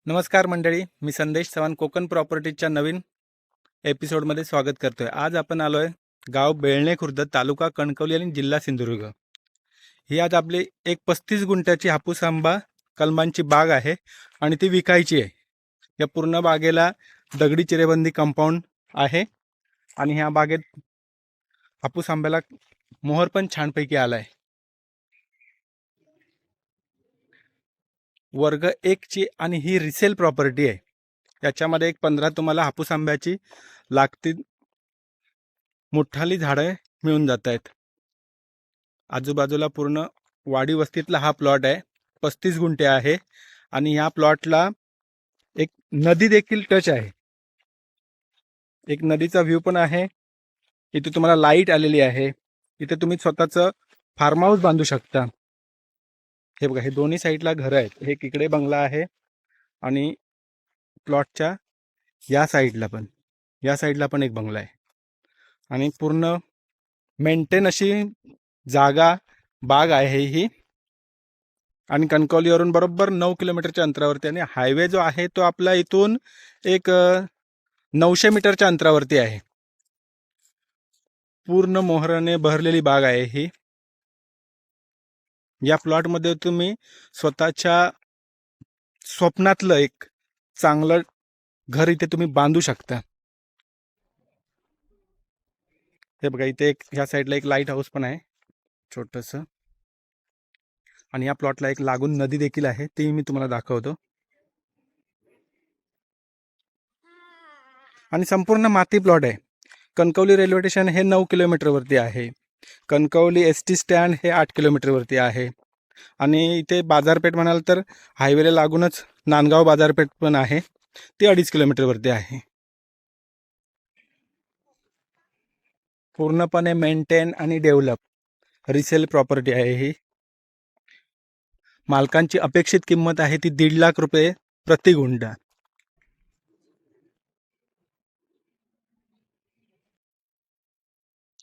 नमस्कार मंडळी, मी संदेश चव्हाण कोकण प्रॉपर्टीच्या नवीन एपिसोडमध्ये स्वागत करतोय। आज आपण आलोय गाव बेळणे खुर्द, तालुका कणकवली आणि जिल्हा सिंधुदुर्ग। ही आज आपली एक 35 गुंठ्याची हापूस आंबा कलमांची बाग आहे आणि ती विकायची आहे। या पूर्ण बागेला दगडी चिरेबंदी कंपाऊंड आहे आणि ह्या बागेत हापूस आंब्याला मोहर पण छानपैकी आलाय। वर्ग 1 ची आणि ही रिसेल प्रॉपर्टी आहे। याच्यामध्ये एक 15 तुम्हाला हापूस आंब्याची लागतील मोठाली झाडं मिळून जात आहेत। आजूबाजूला पूर्ण वाडी वस्तीतला हा प्लॉट आहे, 35 गुंठे आहे आणि या प्लॉटला एक नदी देखील टच आहे। एक नदीचा व्ह्यू पण आहे। इथे तुम्हाला लाईट आलेली आहे। इथे तुम्ही स्वतःचं फार्म हाऊस बांधू शकता। हे बघा, हे दोन्ही साईडला घर आहेत। हे इकडे बंगला आहे आणि प्लॉटच्या या साईडला पण एक बंगला आहे आणि पूर्ण मेंटेन अशी जागा बाग आहे ही। आणि कणकवलीवरून बरोबर 9 किलोमीटरच्या अंतरावरती आणि हायवे जो आहे तो आपला इथून एक 900 मीटरच्या अंतरावरती आहे। पूर्ण मोहराने बहरलेली बाग आहे ही। या प्लॉटमध्ये तुम्ही स्वतःच्या स्वप्नातलं एक चांगलं घर इथे तुम्ही बांधू शकता। हे बघा, इथे एक ह्या साईडला एक लाईट हाऊस पण आहे छोटंसं आणि या प्लॉटला एक लागून नदी देखील आहे, ती मी तुम्हाला दाखवतो। आणि संपूर्ण माती प्लॉट आहे। कणकवली रेल्वे स्टेशन हे 9 किलोमीटरवरती आहे। कणकवली एसटी स्टँड हे 8 किलोमीटरवरती आहे आणि इथे बाजारपेठ म्हणाल तर हायवेला लागूनच नांदगाव बाजारपेठ पण आहे, ती 2.5 किलोमीटरवरती आहे। पूर्णपणे मेंटेन आणि डेव्हलप रिसेल प्रॉपर्टी आहे ही। मालकांची अपेक्षित किंमत आहे ती 1.5 लाख रुपये प्रति गुंठा।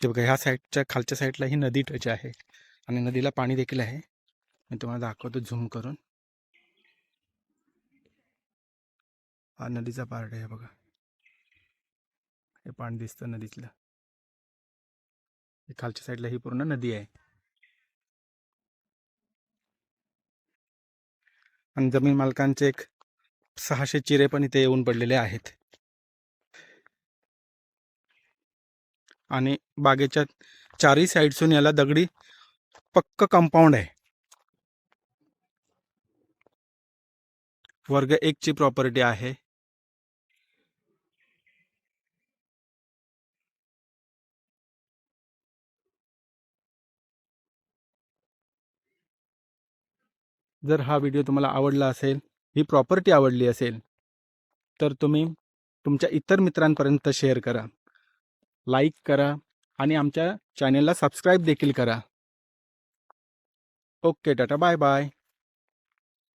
ते बघा, ह्या साईडच्या खालच्या साईडला ही नदी टच आहे आणि नदीला पाणी देखील आहे। मी तुम्हाला दाखवतो झूम करून। हा नदीचा पार्ट आहे बघा, हे पाणी दिसतं नदीतलं। खालच्या साईडला ही पूर्ण नदी आहे आणि जमीन मालकांचे एक 600 चिरे पण इथे येऊन पडलेले आहेत आणि बागेच्या चारही साईडसून याला दगडी पक्क कंपाऊंड आहे। वर्ग 1 ची प्रॉपर्टी आहे। जर हा व्हिडिओ तुम्हाला आवडला असेल, ही प्रॉपर्टी आवडली असेल तर तुम्ही तुमच्या इतर मित्रांपर्यंत शेअर करा, लाईक करा आणि आमच्या चॅनेलला सबस्क्राईब देखील करा। Okay, ta ta, bye bye.